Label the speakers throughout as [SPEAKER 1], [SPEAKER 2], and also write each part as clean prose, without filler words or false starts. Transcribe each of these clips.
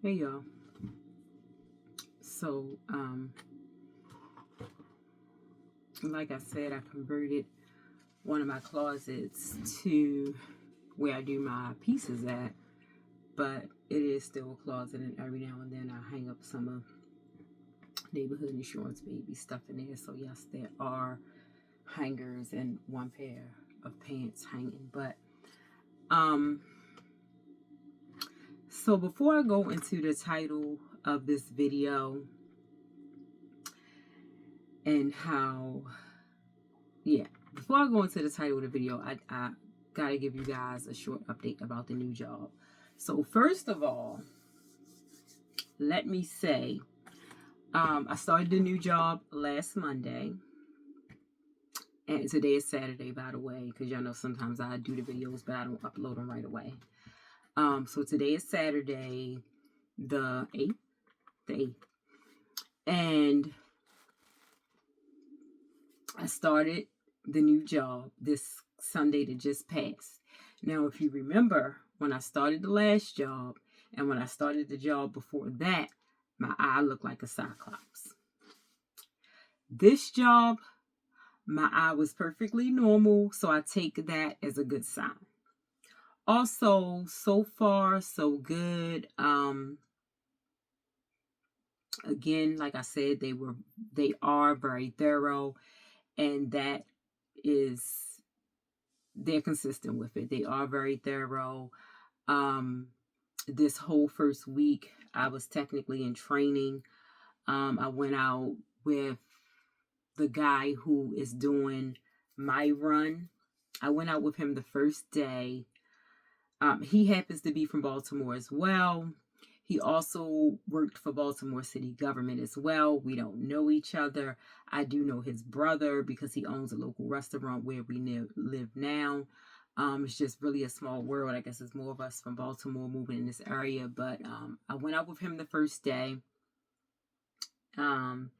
[SPEAKER 1] Hey y'all. So, like I said, I converted one of my closets to where I do my pieces at, but it is still a closet, and every now and then I hang up some of neighborhood insurance baby stuff in there. So yes, there are hangers and one pair of pants hanging. But um, so before I go into the title of this video and how yeah, before I go into the title of the video, I gotta give you guys a short update about the new job. So first of all, let me say, I started the new job last Monday, and today is Saturday, by the way, because y'all know sometimes I do the videos, but I don't upload them right away. So today is Saturday, the 8th, and I started the new job this Sunday that just passed. Now, if you remember, when I started the last job and when I started the job before that, my eye looked like a cyclops. This job, my eye was perfectly normal, so I take that as a good sign. Also, so far, so good. Again, like I said, they are very thorough, and that is they're consistent with it. They are very thorough. This whole first week, I was technically in training. I went out with the guy who is doing my run. I went out with him the first day. He happens to be from Baltimore as well. He also worked for Baltimore city government as well. We don't know each other. I do know his brother because he owns a local restaurant where we live now. It's just really a small world. I guess it's more of us from Baltimore moving in this area. But I went out with him the first day. And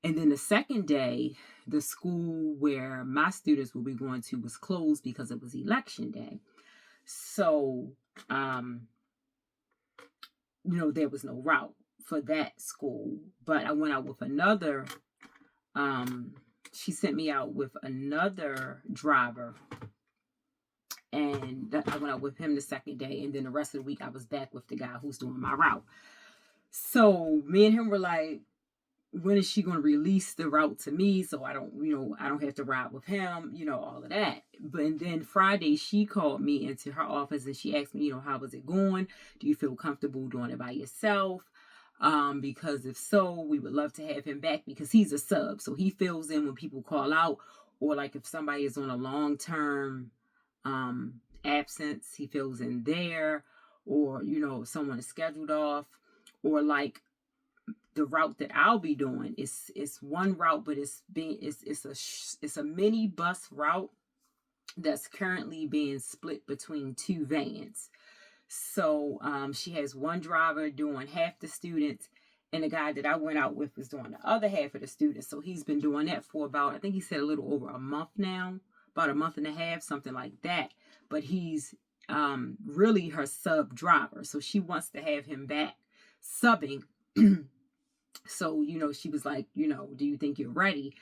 [SPEAKER 1] then the second day, the school where my students will be going to was closed because it was election day. So, there was no route for that school. But I went out with another, she sent me out with another driver. And I went out with him the second day. And then the rest of the week, I was back with the guy who's doing my route. So me and him were like, when is she going to release the route to me so I don't have to ride with him, all of that. But and then Friday, she called me into her office and she asked me, how was it going? Do you feel comfortable doing it by yourself? Because if so, we would love to have him back because he's a sub. So he fills in when people call out, or like if somebody is on a long-term absence, he fills in there, or, someone is scheduled off, or like the route that I'll be doing is one route, but it's a mini bus route that's currently being split between two vans. So she has one driver doing half the students, and the guy that I went out with is doing the other half of the students. So he's been doing that for about, I think he said a little over a month now, about a month and a half, something like that. But he's really her sub driver. So she wants to have him back subbing. So, she was like, do you think you're ready?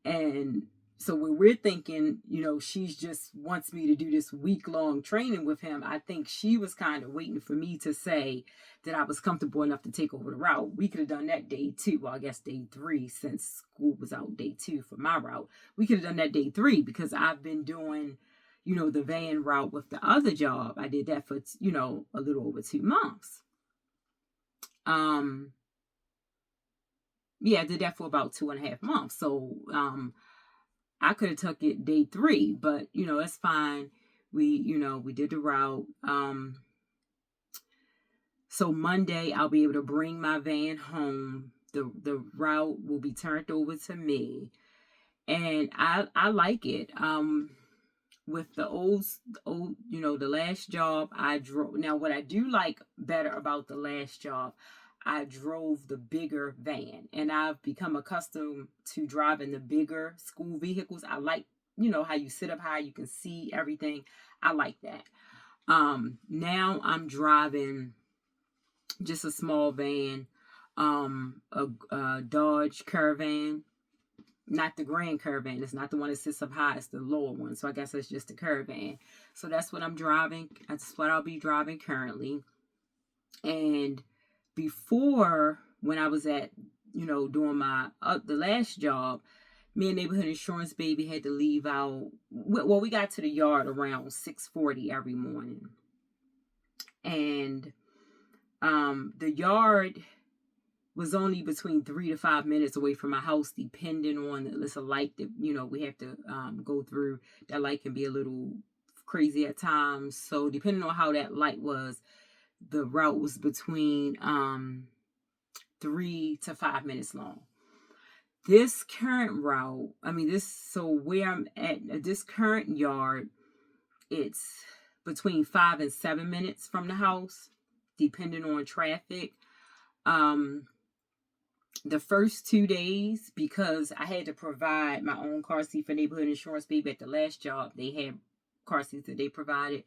[SPEAKER 1] And so when we're thinking, she's just wants me to do this week-long training with him, I think she was kind of waiting for me to say that I was comfortable enough to take over the route. We could have done that day 2. Well, I guess day 3, since school was out day 2 for my route. We could have done that day 3 because I've been doing, the van route with the other job. I did that for, a little over 2 months. Yeah, I did that for about 2.5 months. So I could have took it day 3, but that's fine. We did the route. So Monday I'll be able to bring my van home. The route will be turned over to me, and I like it. With the old, the last job I drove. Now, what I do like better about the last job, I drove the bigger van, and I've become accustomed to driving the bigger school vehicles. I like, how you sit up high, you can see everything. I like that. Now I'm driving just a small van, a Dodge Caravan, not the Grand Caravan. It's not the one that sits up high. It's the lower one. So I guess it's just a Caravan. So that's what I'm driving. That's what I'll be driving currently. And before, when I was at, doing my the last job, me and Neighborhood Insurance Baby had to leave out. Well, we got to the yard around 6:40 every morning, and the yard was only between 3 to 5 minutes away from my house, depending on it's a light that we have to go through. That light can be a little crazy at times, so depending on how that light was, the route was between 3 to 5 minutes long. This current route, so where I'm at this current yard, it's between 5 and 7 minutes from the house, depending on traffic. The first 2 days, because I had to provide my own car seat for Neighborhood Insurance Baby at the last job, they had car seats that they provided.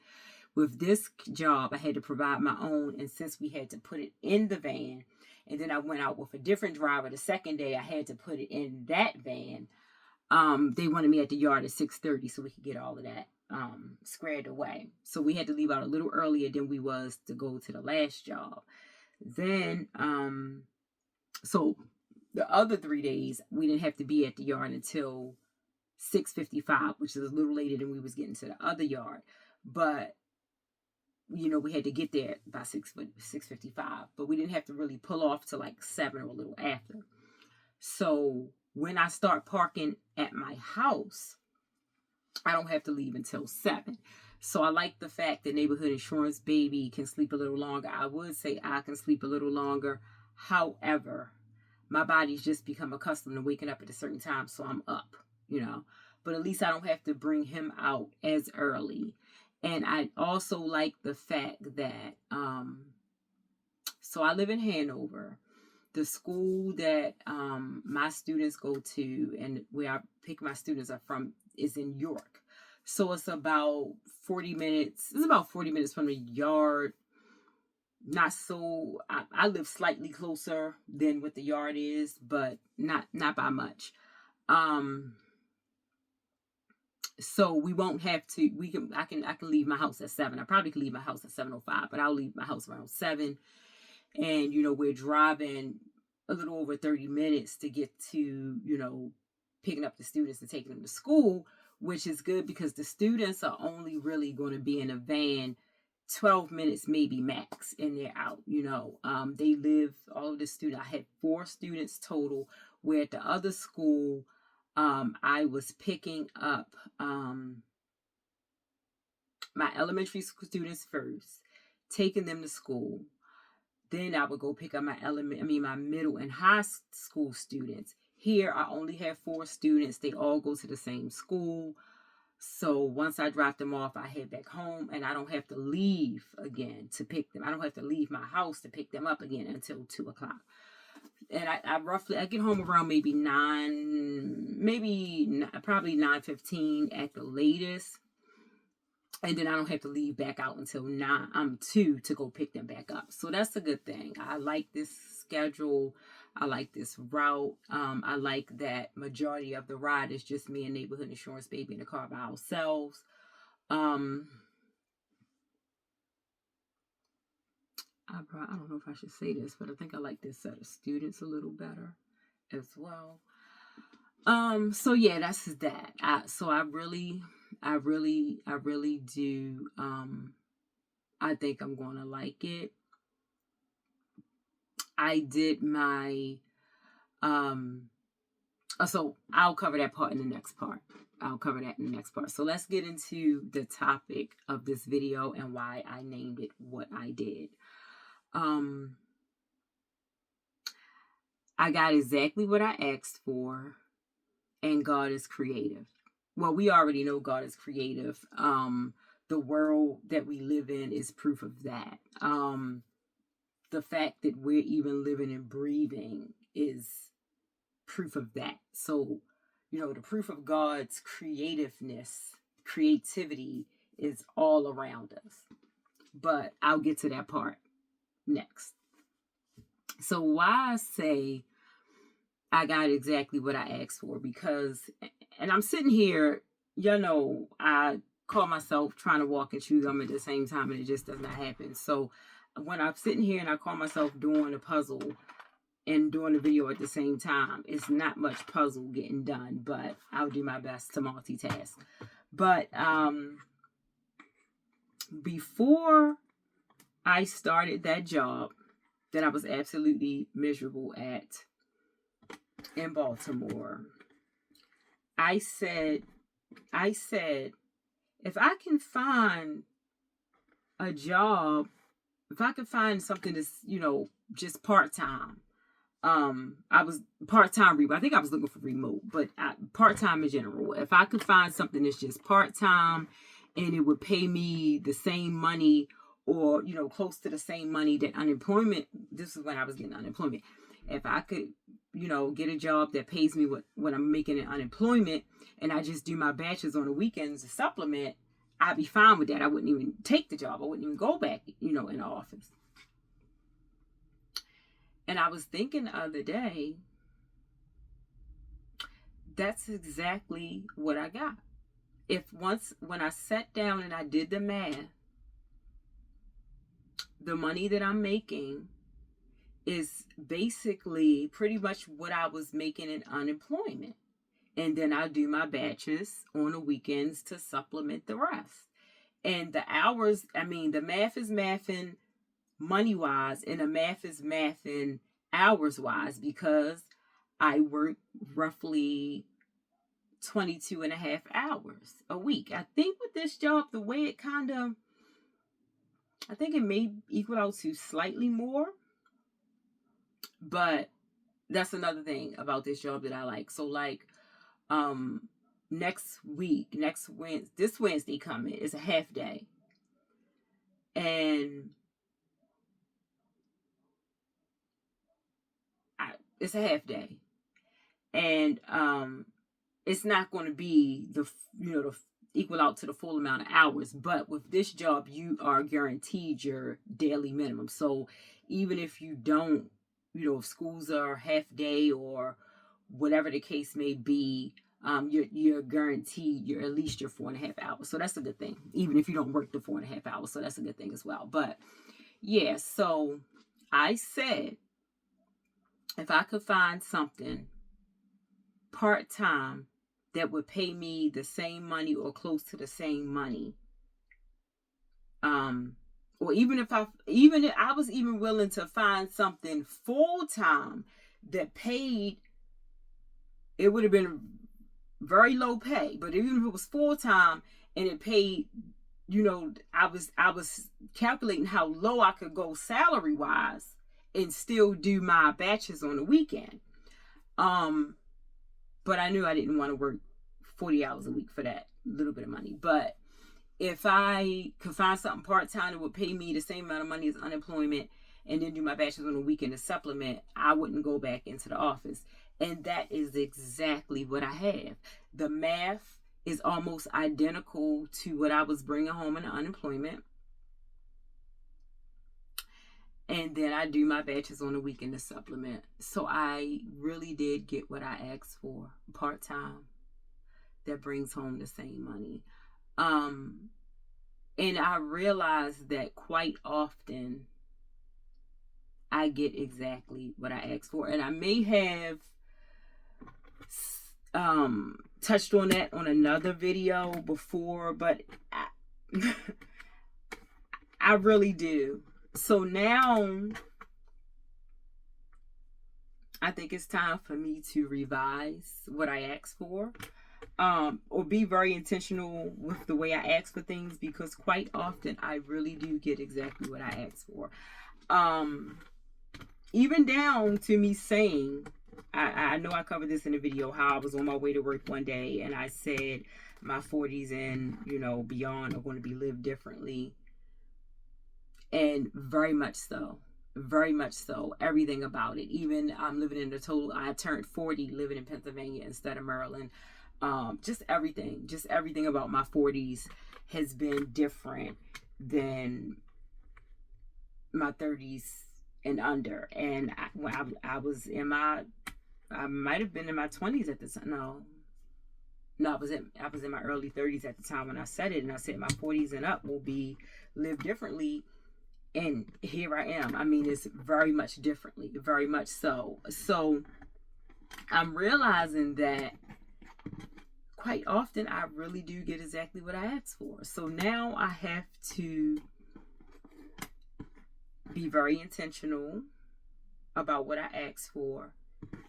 [SPEAKER 1] With this job, I had to provide my own, and since we had to put it in the van, and then I went out with a different driver the second day, I had to put it in that van. They wanted me at the yard at 6:30 so we could get all of that squared away. So we had to leave out a little earlier than we was to go to the last job. Then, so the other 3 days, we didn't have to be at the yard until 6:55, which is a little later than we was getting to the other yard. But we had to get there by 6:55, but we didn't have to really pull off till like 7 or a little after. So when I start parking at my house, I don't have to leave until 7. So I like the fact that Neighborhood Insurance Baby can sleep a little longer. I would say I can sleep a little longer. However, my body's just become accustomed to waking up at a certain time, so I'm up, But at least I don't have to bring him out as early. And I also like the fact that, so I live in Hanover. The school that my students go to and where I pick my students up from is in York. So it's about 40 minutes. It's about 40 minutes from the yard. Not so, I live slightly closer than what the yard is, but not by much. So we won't have to, I can leave my house at 7. I probably could leave my house at 7:05, but I'll leave my house around 7. And, we're driving a little over 30 minutes to get to, picking up the students and taking them to school, which is good because the students are only really going to be in a van 12 minutes, maybe max, and they're out. They live, all of the students, I had 4 students total, where at the other school, I was picking up my elementary school students first, taking them to school. Then I would go pick up my middle and high school students. Here, I only have 4 students. They all go to the same school. So once I drop them off, I head back home, and I don't have to leave again to pick them. I don't have to leave my house to pick them up again until 2 o'clock. And I get home around maybe 9, probably 9:15 at the latest. And then I don't have to leave back out until 2 to go pick them back up. So that's a good thing. I like this schedule. I like this route. I like that majority of the ride is just me and Neighborhood Insurance Baby in the car by ourselves. I don't know if I should say this, but I think I like this set of students a little better as well. So yeah, that's that. I really do. I think I'm going to like it. I did my, so I'll cover that part in the next part. So let's get into the topic of this video and why I named it what I did. I got exactly what I asked for, and God is creative. Well, we already know God is creative. The world that we live in is proof of that. The fact that we're even living and breathing is proof of that. So, the proof of God's creativity is all around us. But I'll get to that part next. So why I say I got exactly what I asked for, because, and I'm sitting here, I call myself trying to walk and chew gum at the same time, and it just does not happen. So when I'm sitting here and I call myself doing a puzzle and doing a video at the same time, it's not much puzzle getting done, but I'll do my best to multitask. But before I started that job that I was absolutely miserable at in Baltimore, I said, if I can find a job, if I can find something that's, just part-time. I was part-time remote. I think I was looking for remote, but part-time in general. If I could find something that's just part-time and it would pay me the same money, or, close to the same money that unemployment, this is when I was getting unemployment. If I could, get a job that pays me what I'm making in unemployment, and I just do my bachelor's on the weekends to supplement, I'd be fine with that. I wouldn't even take the job. I wouldn't even go back, in the office. And I was thinking the other day, that's exactly what I got. When I sat down and I did the math, the money that I'm making is basically pretty much what I was making in unemployment. And then I do my batches on the weekends to supplement the rest. And the hours, the math is mathing money-wise, and the math is mathing hours-wise, because I work roughly 22 and a half hours a week. I think with this job, the way it I think it may equal out to slightly more, but that's another thing about this job that I like. So next Wednesday, this Wednesday coming is a half day, and it's a half day, and it's not going to be the equal out to the full amount of hours. But with this job, you are guaranteed your daily minimum. So even if you don't, if schools are half day or whatever the case may be, you're guaranteed at least your 4.5 hours. So that's a good thing, even if you don't work the 4.5 hours. So that's a good thing as well. But yeah, so I said, if I could find something part-time that would pay me the same money or close to the same money, or even if I was even willing to find something full-time that paid, it would have been very low pay, but even if it was full-time and it paid, I was calculating how low I could go salary-wise and still do my batches on the weekend. But I knew I didn't want to work 40 hours a week for that little bit of money. But if I could find something part-time that would pay me the same amount of money as unemployment and then do my bachelor's on the weekend to supplement, I wouldn't go back into the office. And that is exactly what I have. The math is almost identical to what I was bringing home in unemployment. And then I do my batches on the weekend to supplement. So I really did get what I asked for, part-time, that brings home the same money. And I realized that quite often I get exactly what I asked for. And I may have touched on that on another video before, but I really do. So now I think it's time for me to revise what I asked for, or be very intentional with the way I ask for things, because quite often I really do get exactly what I asked for. Even down to me saying, I know I covered this in the video, how I was on my way to work one day and I said my 40s and beyond are going to be lived differently. And very much so. Everything about it. Even I'm living in I turned 40 living in Pennsylvania instead of Maryland. Just everything about my 40s has been different than my 30s and under. And when I was in my, I might have been in my 20s at the time. No, I was in my early 30s at the time when I said it, and I said my 40s and up will be live differently. And here I am. I mean, it's very much differently, very much so. So I'm realizing that quite often I really do get exactly what I asked for. So now I have to be very intentional about what I asked for,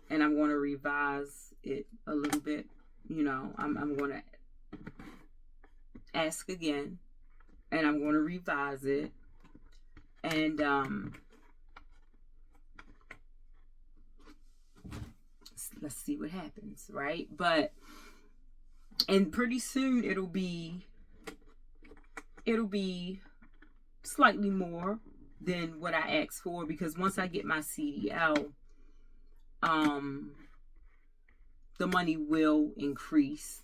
[SPEAKER 1] and I'm going to revise it a little bit. You know, I'm going to ask again, and I'm going to revise it, and let's see what happens, right? And pretty soon it'll be slightly more than what I asked for, because once I get my CDL, the money will increase.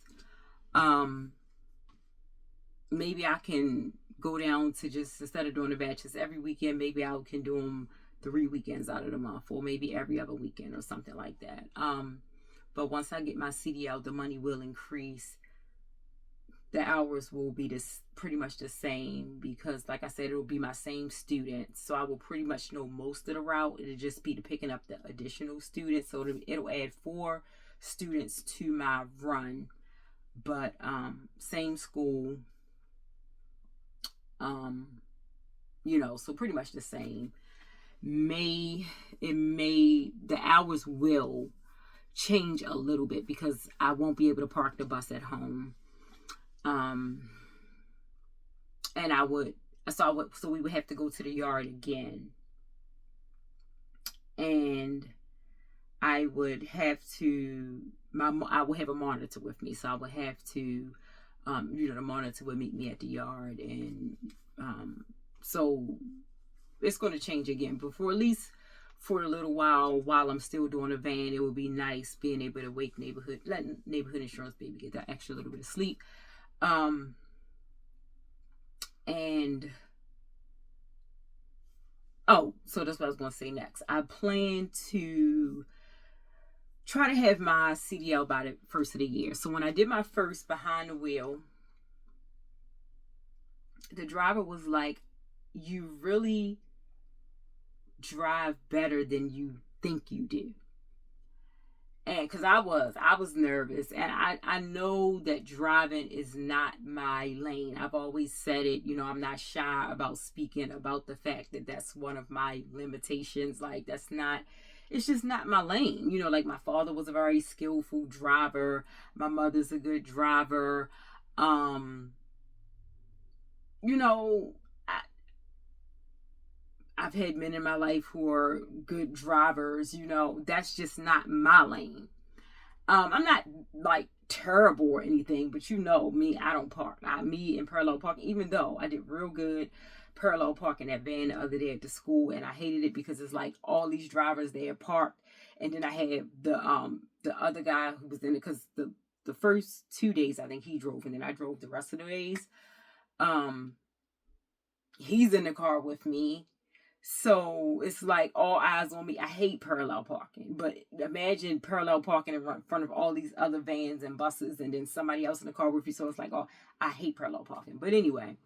[SPEAKER 1] Maybe I can go down to just, instead of doing the batches every weekend, maybe I can do them 3 weekends out of the month, or maybe every other weekend or something like that. But once I get my CDL, the money will increase. The hours will be pretty much the same, because like I said, it will be my same students, so I will pretty much know most of the route. It'll just be picking up the additional students, so it'll add 4 students to my run, but same school, you know, so pretty much the same. The hours will change a little bit, because I won't be able to park the bus at home. And so we would have to go to the yard again, and I would have to, I would have a monitor with me, so I would have to, you know, the monitor would meet me at the yard, and so it's going to change again. But for at least for a little while I'm still doing a van, it would be nice being able to let neighborhood insurance baby get that extra little bit of sleep. And so that's what I was going to say next. I plan to try to have my CDL by the first of the year. So when I did my first behind the wheel, the driver was like, "You really drive better than you think you do." And because I was nervous, and I know that driving is not my lane. I've always said it, you know, I'm not shy about speaking about the fact that that's one of my limitations. Like, it's just not my lane. You know, like, my father was a very skillful driver. My mother's a good driver. You know, I've had men in my life who are good drivers. You know, that's just not my lane. I'm not like terrible or anything, but you know me, I don't park. Me and parallel parking, even though I did real good parallel parking that van the other day at the school, and I hated it because it's like all these drivers there parked, and then I had the other guy who was in it, because the first 2 days I think he drove, and then I drove the rest of the days. He's in the car with me. So it's like all eyes on me. I hate parallel parking, but imagine parallel parking in front of all these other vans and buses, and then somebody else in the car with you. So it's like, oh, I hate parallel parking. But anyway,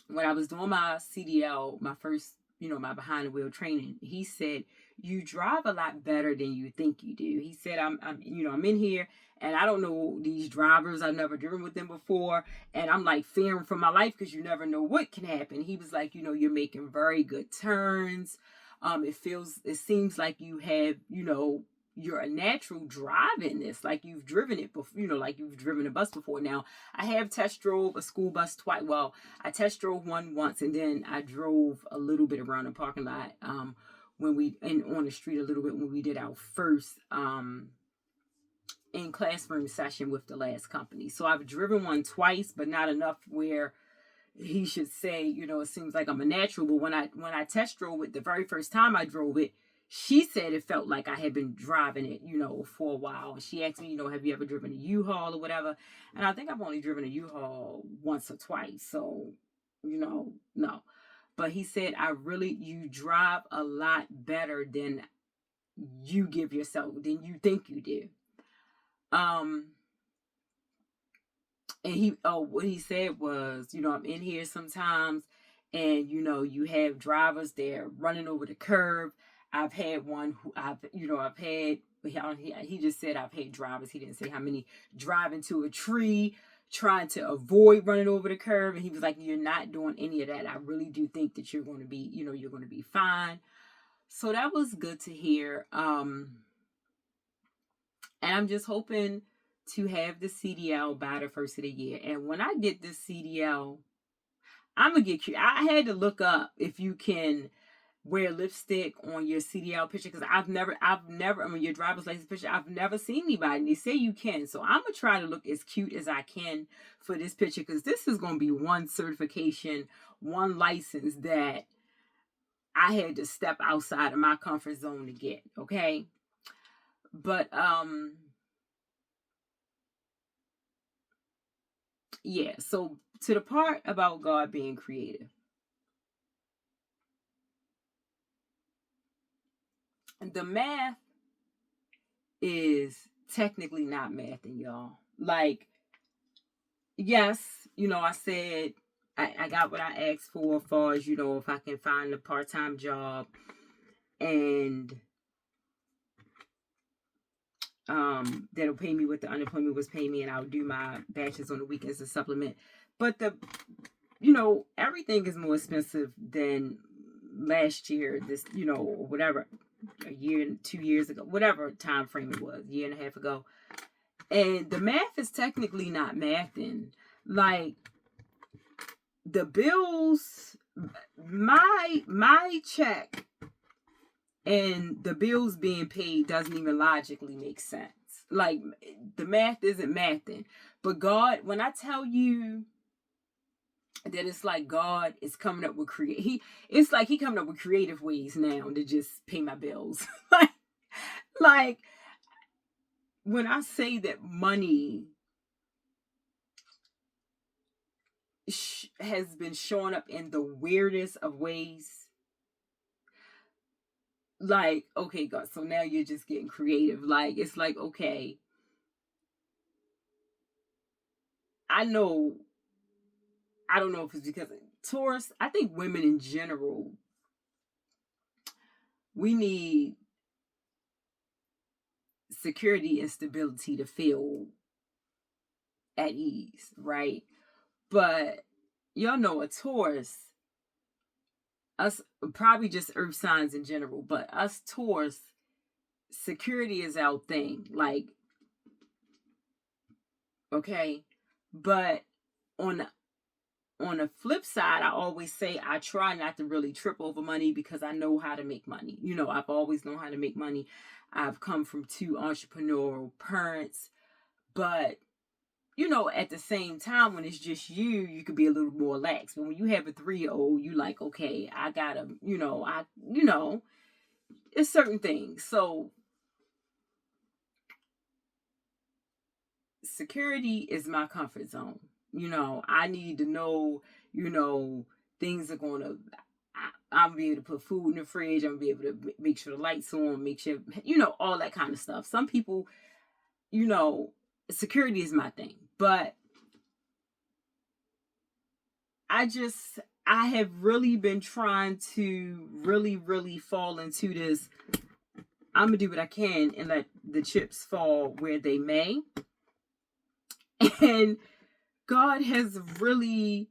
[SPEAKER 1] when I was doing my CDL, my first, you know, my behind the wheel training, he said, "You drive a lot better than you think you do." He said, I'm in here, and I don't know these drivers. I've never driven with them before. And I'm like fearing for my life, because you never know what can happen. He was like, "You're making very good turns. It seems like you have, you're a natural driving this, like you've driven it before, like you've driven a bus before." Now, I have test drove a school bus twice. Well, I test drove one once, and then I drove a little bit around the parking lot, on the street a little bit, when we did our first, in classroom session with the last company. So I've driven one twice, but not enough where he should say, it seems like I'm a natural. But when I test drove it the very first time I drove it, she said it felt like I had been driving it, for a while. And she asked me, have you ever driven a U-Haul or whatever? And I think I've only driven a U-Haul once or twice. So, no. But he said, you drive a lot better than you give yourself, than you think you do. And what he said was, I'm in here sometimes, and you have drivers there running over the curb. I've had one who I've had. He just said I've had drivers. He didn't say how many, drive into a tree, trying to avoid running over the curb. And he was like, "You're not doing any of that. I really do think that you're going to be, you're going to be fine." So that was good to hear. And I'm just hoping to have the CDL by the first of the year. And when I get this CDL, I'm gonna get cute. I had to look up if you can wear lipstick on your CDL picture, because I've never, I mean, your driver's license picture, I've never seen anybody. And they say you can. So I'm gonna try to look as cute as I can for this picture, because this is gonna be one certification, one license that I had to step outside of my comfort zone to get. Okay. But yeah, so to the part about God being creative, the math is technically not mathing, y'all. Like, yes, I said I got what I asked for, as far as, if I can find a part-time job, and that'll pay me what the unemployment was paying me, and I'll do my bachelor's on the weekends to supplement. But everything is more expensive than last year, this, whatever, a year, 2 years ago, whatever time frame it was, year and a half ago. And the math is technically not mathing. Like, the bills, my check and the bills being paid doesn't even logically make sense. Like, the math isn't mathing. But God, when I tell you that it's like God is coming up with it's like he coming up with creative ways now to just pay my bills. like when I say that money has been showing up in the weirdest of ways. Like, okay, God, so now you're just getting creative. Like, it's like, okay, I don't know if it's because of Taurus. I think women in general, we need security and stability to feel at ease, right? But y'all know a Taurus, us, probably just earth signs in general, but us Taurus, security is our thing. Like, okay, but on the flip side, I always say I try not to really trip over money, because I know how to make money. I've always known how to make money. I've come from 2 entrepreneurial parents, but at the same time, when it's just you could be a little more lax. But when you have a 3-year-old, you like, okay, I gotta, it's certain things. So security is my comfort zone. I need to know, things are gonna, I'm gonna be able to put food in the fridge. I'm gonna be able to make sure the lights on, make sure, all that kind of stuff. Some people, security is my thing. But I have really been trying to really, really fall into this. I'm gonna do what I can and let the chips fall where they may. And God has really,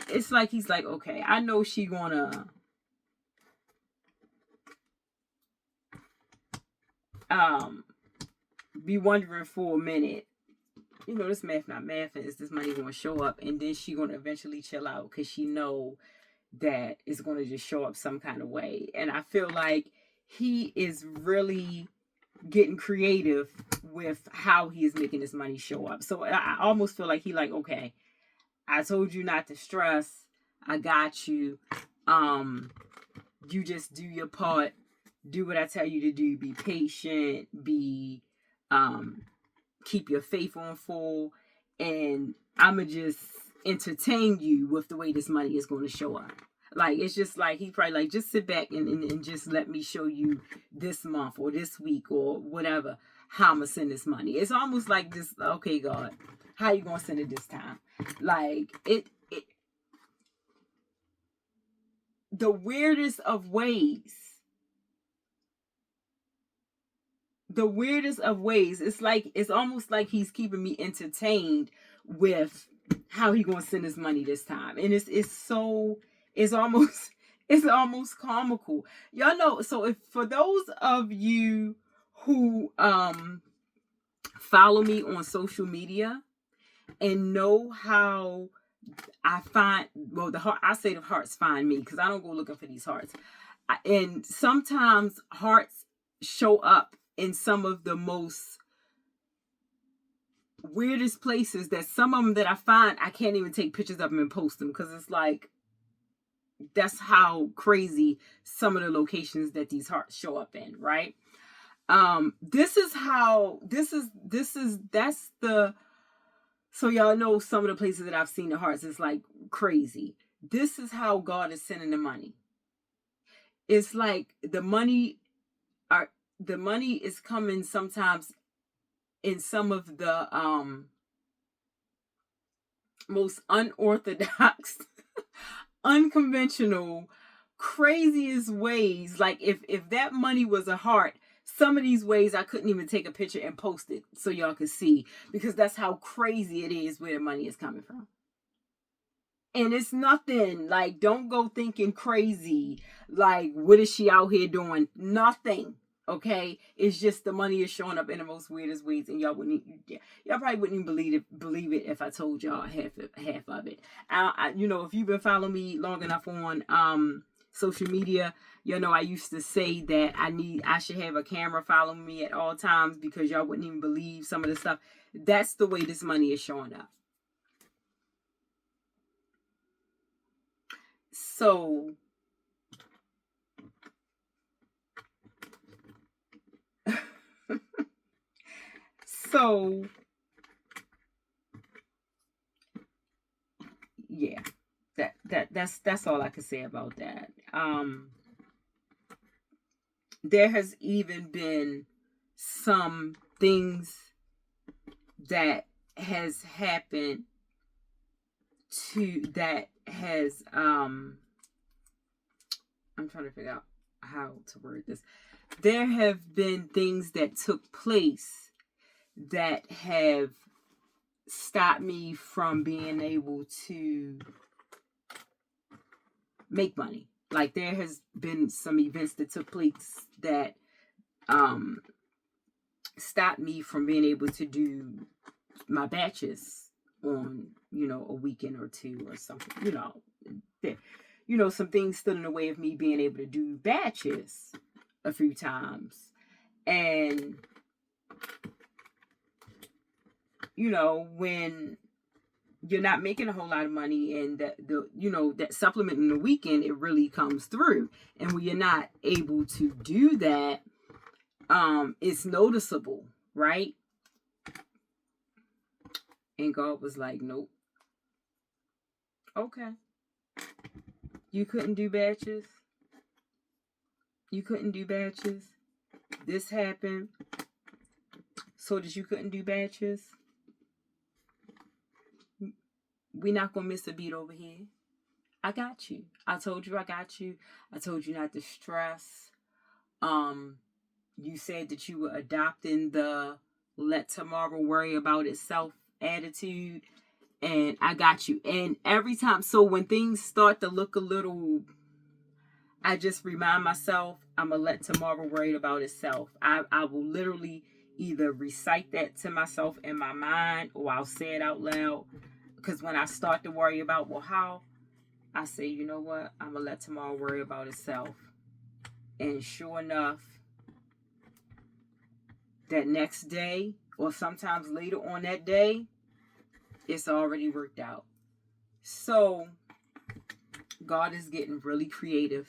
[SPEAKER 1] it's like he's like, okay, I know she gonna be wondering for a minute, this math not math, and is this money gonna show up? And then she gonna eventually chill out, because she know that it's gonna just show up some kind of way. And I feel like he is really getting creative with how he is making this money show up. So I almost feel like he like, okay, I told you not to stress. I got you. You just do your part. Do what I tell you to do. Be patient. Keep your faith on full. And I'ma just entertain you with the way this money is going to show up. Like, it's just like, he probably like, just sit back and just let me show you this month or this week or whatever, how I'm going to send this money. It's almost like this, okay, God, how you going to send it this time? Like, the weirdest of ways. It's like, it's almost like he's keeping me entertained with how he gonna send his money this time. And it's almost it's almost comical. Y'all know, so if for those of you who follow me on social media and know how I find, well, I say the hearts find me, because I don't go looking for these hearts. And sometimes hearts show up in some of the most weirdest places, that some of them that I find, I can't even take pictures of them and post them, because it's like, that's how crazy some of the locations that these hearts show up in, right? So y'all know some of the places that I've seen the hearts is like crazy. This is how God is sending the money. It's like the money is coming sometimes in some of the most unorthodox, unconventional, craziest ways. Like, if that money was a heart, some of these ways I couldn't even take a picture and post it so y'all could see, because that's how crazy it is where the money is coming from. And it's nothing like, don't go thinking crazy, like, what is she out here doing? Nothing. Okay, it's just the money is showing up in the most weirdest ways, and y'all probably wouldn't even believe it if I told y'all half of it. If you've been following me long enough on social media, I used to say that I should have a camera following me at all times, because y'all wouldn't even believe some of the stuff. That's the way this money is showing up. So yeah, that's all I can say about that. There has even been some things that has happened I'm trying to figure out how to word this. There have been things that took place that have stopped me from being able to make money. Like, there has been some events that took place that stopped me from being able to do my batches on, a weekend or two or something. Some things stood in the way of me being able to do batches a few times. And when you're not making a whole lot of money, and that supplement in the weekend, it really comes through. And when you're not able to do that, it's noticeable, right? And God was like, nope. Okay. You couldn't do batches. This happened so that you couldn't do batches. We're not going to miss a beat over here. I got you. I told you I got you. I told you not to stress. You said that you were adopting the let tomorrow worry about itself attitude. And I got you. And every time, so when things start to look a little, I just remind myself, I'm going to let tomorrow worry about itself. I will literally either recite that to myself in my mind, or I'll say it out loud. Because when I start to worry about, well, how, I say, you know what? I'm going to let tomorrow worry about itself. And sure enough, that next day, or sometimes later on that day, it's already worked out. So God is getting really creative.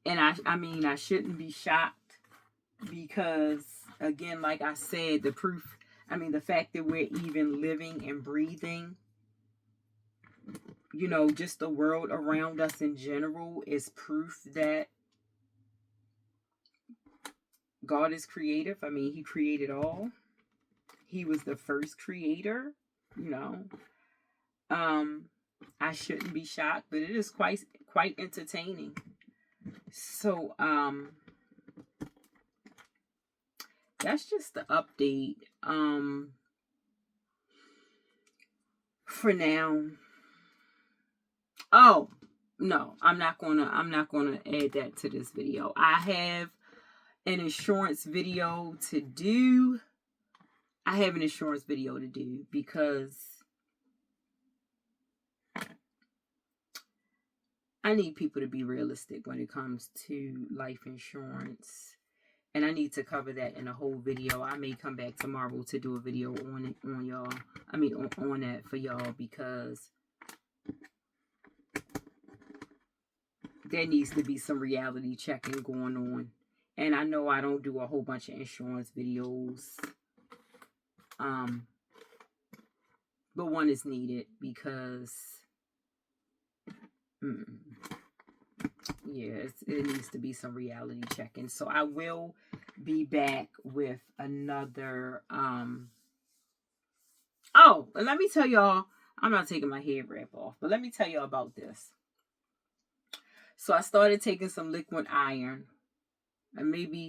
[SPEAKER 1] And I shouldn't be shocked, because, again, like I said, the fact that we're even living and breathing you know, just the world around us in general is proof that God is creative. I mean, he created all. He was the first creator, you know. I shouldn't be shocked, but it is quite entertaining. So, that's just the update. For now. Oh, no, I'm not gonna add that to this video. I have an insurance video to do. Because I need people to be realistic when it comes to life insurance. And I need to cover that in a whole video. I may come back tomorrow to do a video on it, on y'all. I mean, on that for y'all, because there needs to be some reality checking going on. And I know I don't do a whole bunch of insurance videos. But one is needed because, it needs to be some reality checking. So I will be back with another, oh, and let me tell y'all, I'm not taking my head wrap off, but let me tell y'all about this. So I started taking some liquid iron, and maybe